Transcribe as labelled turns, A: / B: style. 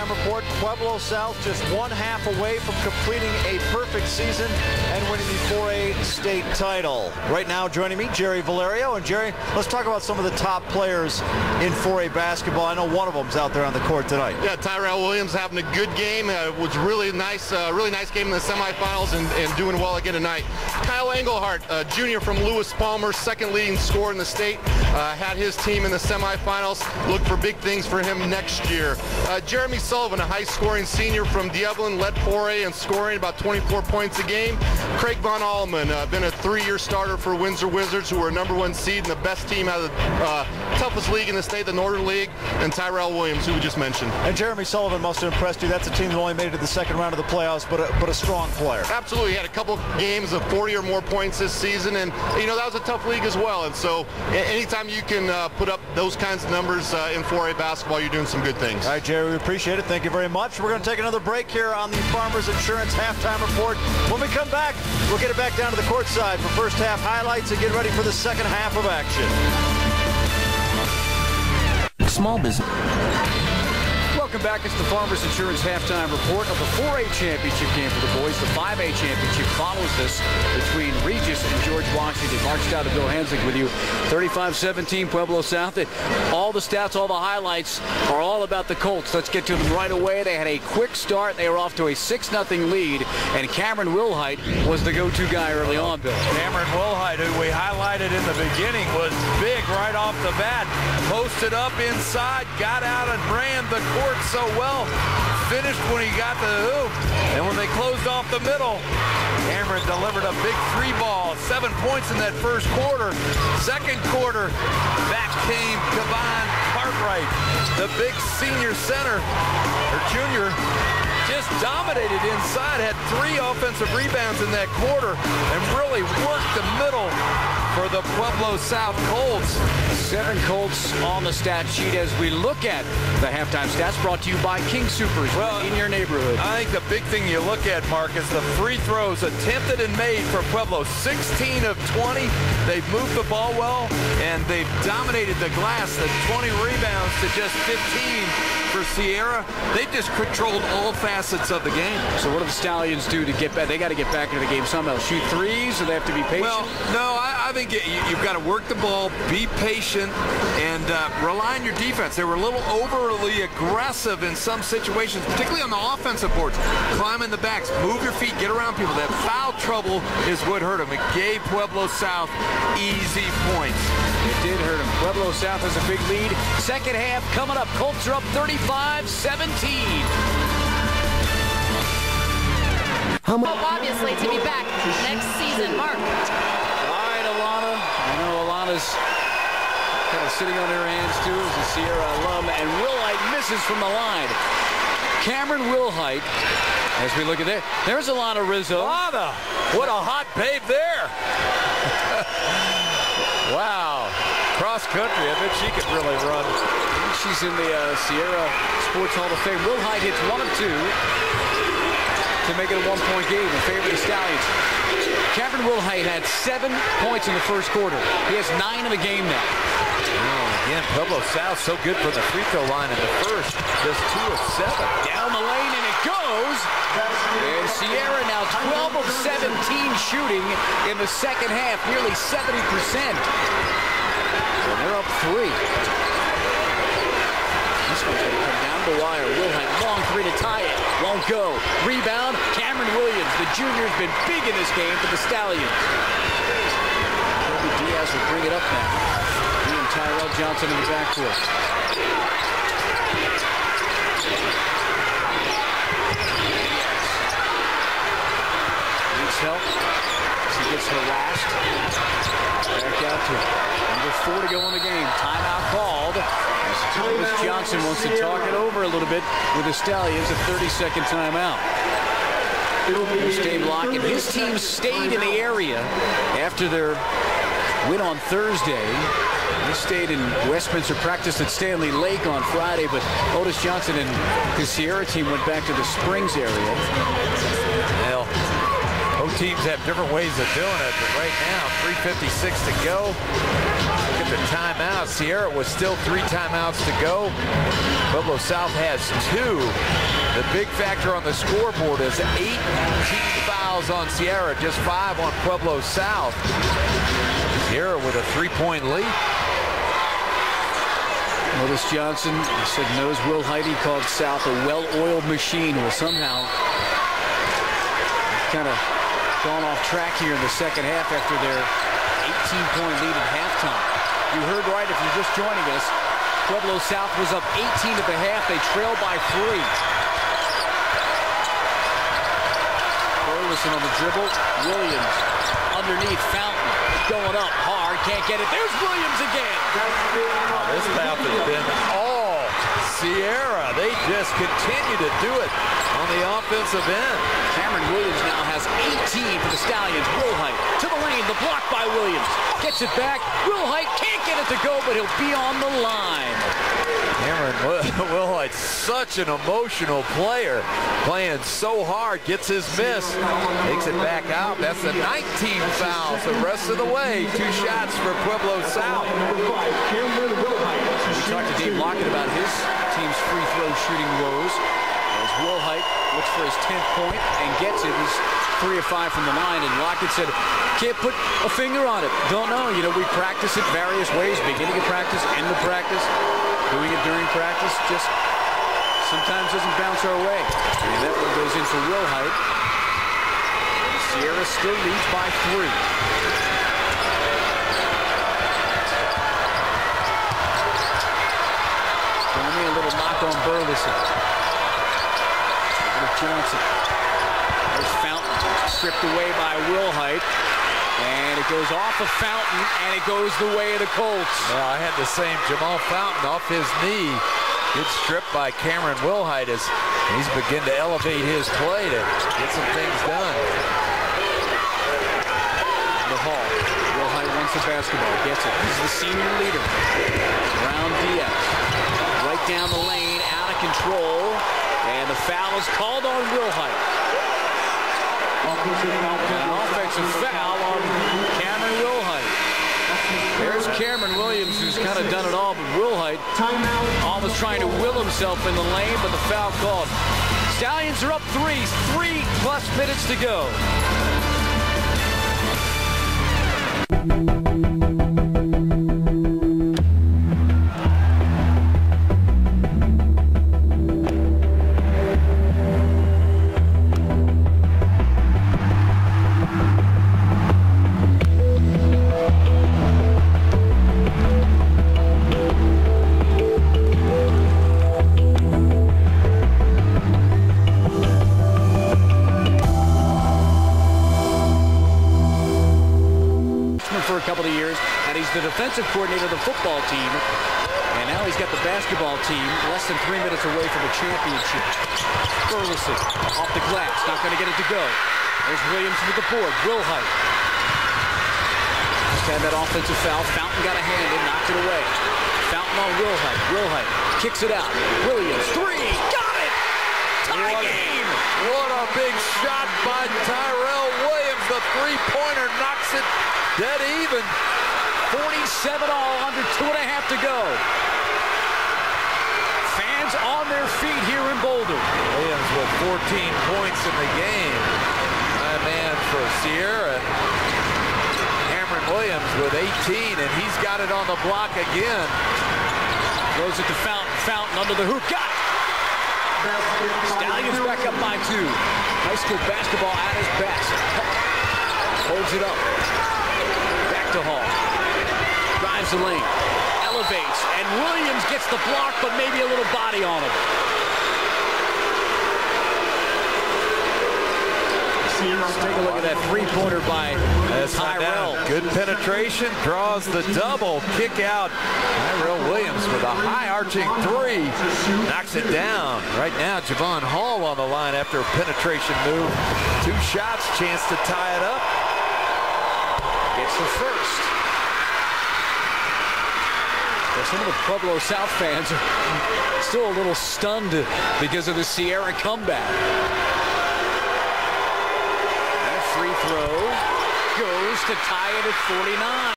A: Report, Pueblo South just one half away from completing a perfect season and winning the 4A state title. Right now joining me, Jerry Valerio. And Jerry, let's talk about some of the top players in 4A basketball. I know one of them's out there on the court tonight.
B: Yeah, Tyrell Williams having a good game. It was really nice game in the semifinals and doing well again tonight. Kyle Engelhardt, junior from Lewis Palmer, second leading scorer in the state, had his team in the semifinals. Look for big things for him next year. Jeremy Sullivan, a high-scoring senior from Diabloin, led 4A in scoring about 24 points a game. Craig Von Allman, been a 3-year starter for Windsor Wizards, who are #1 seed and the best team out of the toughest league in the state, the Northern League, and Tyrell Williams, who we just mentioned.
A: And Jeremy Sullivan must have impressed you. That's a team that only made it to the second round of the playoffs, but a strong player.
B: Absolutely. He had a couple games of 40 or more points this season, and that was a tough league as well. And so anytime you can put up those kinds of numbers in 4A basketball, you're doing some good things.
A: All right, Jerry, we appreciate it. Thank you very much. We're going to take another break here on the Farmers Insurance Halftime Report. When we come back, we'll get it back down to the court side for first half highlights and get ready for the second half of action.
C: Small business.
D: Welcome back. It's the Farmers Insurance Halftime Report of the 4A Championship game for the boys. The 5A Championship follows this between Regis and George Washington. Mark Stout and Bill Hanslick with you. 35-17 Pueblo South. All the stats, all the highlights are all about the Colts. Let's get to them right away. They had a quick start. They were off to a 6-0 lead, and Cameron Wilhite was the go-to guy early on, Bill.
E: Cameron Wilhite, who we highlighted in the beginning, was big right off the bat. Posted up inside, got out and ran the court so well, finished when he got the hoop, and when they closed off the middle, Cameron delivered a big 3 ball, 7 points in that first quarter. Second quarter, back came Kavan Cartwright, the big senior center, or junior, just dominated inside, had 3 offensive rebounds in that quarter, and really worked the middle for the Pueblo South Colts.
D: 7 Colts on the stat sheet as we look at the halftime stats brought to you by King Soopers in your neighborhood.
E: I think the big thing you look at, Mark, is the free throws attempted and made for Pueblo. 16 of 20. They've moved the ball well, and they've dominated the glass. The 20 rebounds to just 15 for Sierra. They've just controlled all facets of the game.
D: So what do the Stallions do to get back? They got to get back into the game somehow. Shoot threes, or they have to be patient?
E: Well, no, I think you've got to work the ball, be patient, and rely on your defense. They were a little overly aggressive in some situations, particularly on the offensive boards. Climb in the backs, move your feet, get around people. That foul trouble is what hurt them. It gave Pueblo South easy points.
D: It did hurt them. Pueblo South has a big lead. Second half coming up. Colts are up 35-17.
F: Obviously, to be back next season. Mark.
D: All right, Alana. I know Alana's kind of sitting on her hands, too, as a Sierra alum. And Wilhite misses from the line. Cameron Wilhite, as we look at that. There's Alana Rizzo.
E: Alana, what a hot babe there. Wow. Cross country. I bet she could really run.
D: She's in the Sierra Sports Hall of Fame. Wilhite hits 1 of 2 to make it a 1-point game in favor of the Stallions. Cameron Wilhite had 7 points in the first quarter. He has 9 in the game now.
E: Again, Pueblo South so good from the free throw line in the first. Just 2 of 7.
D: Down the lane, and it goes. And Sierra now 12 of 17 shooting in the second half, nearly 70%. And they're up 3. This one's going to come down the wire. Wilhite, long 3 to tie it. Won't go. Rebound, Cameron Williams. The junior's been big in this game for the Stallions. Kobe Diaz will bring it up now. He and Tyrell Johnson in the backcourt. Needs help. He gets harassed. Back out to number 4 to go in the game. Timeout called. Thomas Johnson wants to talk it over a little bit with the Stallions. A 30-second timeout. He'll stay blocked, and his team stayed in the area after their win on Thursday. They stayed in Westminster, practiced at Stanley Lake on Friday, but Otis Johnson and his Sierra team went back to the Springs area.
E: Well, both teams have different ways of doing it, but right now, 3:56 to go. Looking the timeout. Sierra was still 3 timeouts to go. Pueblo South has 2. The big factor on the scoreboard is 18 fouls on Sierra, just 5 on Pueblo South. Sierra with a 3-point lead.
D: Otis Johnson said knows Will Heide called South a well-oiled machine. Well, somehow kind of gone off track here in the second half after their 18-point lead at halftime. You heard right if you're just joining us. Pueblo South was up 18 at the half. They trailed by 3. Burleson on the dribble. Williams underneath. Fountain going up hard. Can't get it. There's Williams again.
E: This half has been all Sierra. They just continue to do it on the offensive end.
D: Cameron Williams now has 18 for the Stallions. Wilhite to the lane. The block by Williams. Gets it back. Wilhite can't get it to go, but he'll be on the line.
E: Cameron Wilhite, such an emotional player. Playing so hard. Gets his miss. Takes it back out. That's the 19 fouls the rest of the way. 2 shots for Pueblo South.
D: We talked to Dave Lockett about his team's free throw shooting woes. As Wilhite looks for his 10th point and gets it. He's 3 of 5 from the line, and Lockett said, can't put a finger on it. Don't know. You know, we practice it various ways. Beginning of practice, end of practice, doing it during practice. Just sometimes doesn't bounce our way. And that one goes in for Wilhite. Sierra still leads by 3. Only a little knock on Burleson. Johnson. There's Fountain, stripped away by Wilhite. And it goes off of Fountain, and it goes the way of the Colts.
E: Yeah, I had the same. Jamal Fountain off his knee. Gets stripped by Cameron Wilhite as he's beginning to elevate his play to get some things done.
D: The Hall. Wilhite wants the basketball. Gets it. He's the senior leader. Brown Diaz. Right down the lane, out of control. And the foul is called on Wilhite. An offensive foul on Cameron Wilhite. There's Cameron Williams, who's kind of done it all, but Wilhite almost trying to will himself in the lane, but the foul called. Stallions are up 3, 3+ minutes to go. For a couple of years, and he's the defensive coordinator of the football team, and now he's got the basketball team less than 3 minutes away from a championship. Burleson off the glass, not going to get it to go. There's Williams with the board. Wilhite just had that offensive foul. Fountain got a hand in, knocked it away. Fountain on Wilhite. Wilhite kicks it out. Williams, 3, got it! Tie game!
E: What a big shot by Tyrell Williams. The 3-pointer knocks it dead even.
D: 47 all, under 2.5 to go. Fans on their feet here in Boulder.
E: Williams with 14 points in the game. My man for Sierra. Cameron Williams with 18, and he's got it on the block again.
D: Throws it to Fountain. Fountain under the hoop. Got it! Stallions back up by 2. High school basketball at his best. Holds it up. Back to Hall. Drives the lane. Elevates. And Williams gets the block, but maybe a little body on him. Let's take a look at that 3-pointer by Tyrell.
E: Good penetration, draws the double. Kick out. Tyrell Williams with a high-arching 3. Knocks it down. Right now, Javon Hall on the line after a penetration move. 2 shots, chance to tie it up.
D: Gets the first. Well, some of the Pueblo South fans are still a little stunned because of the Sierra comeback. That free throw goes to tie it at 49.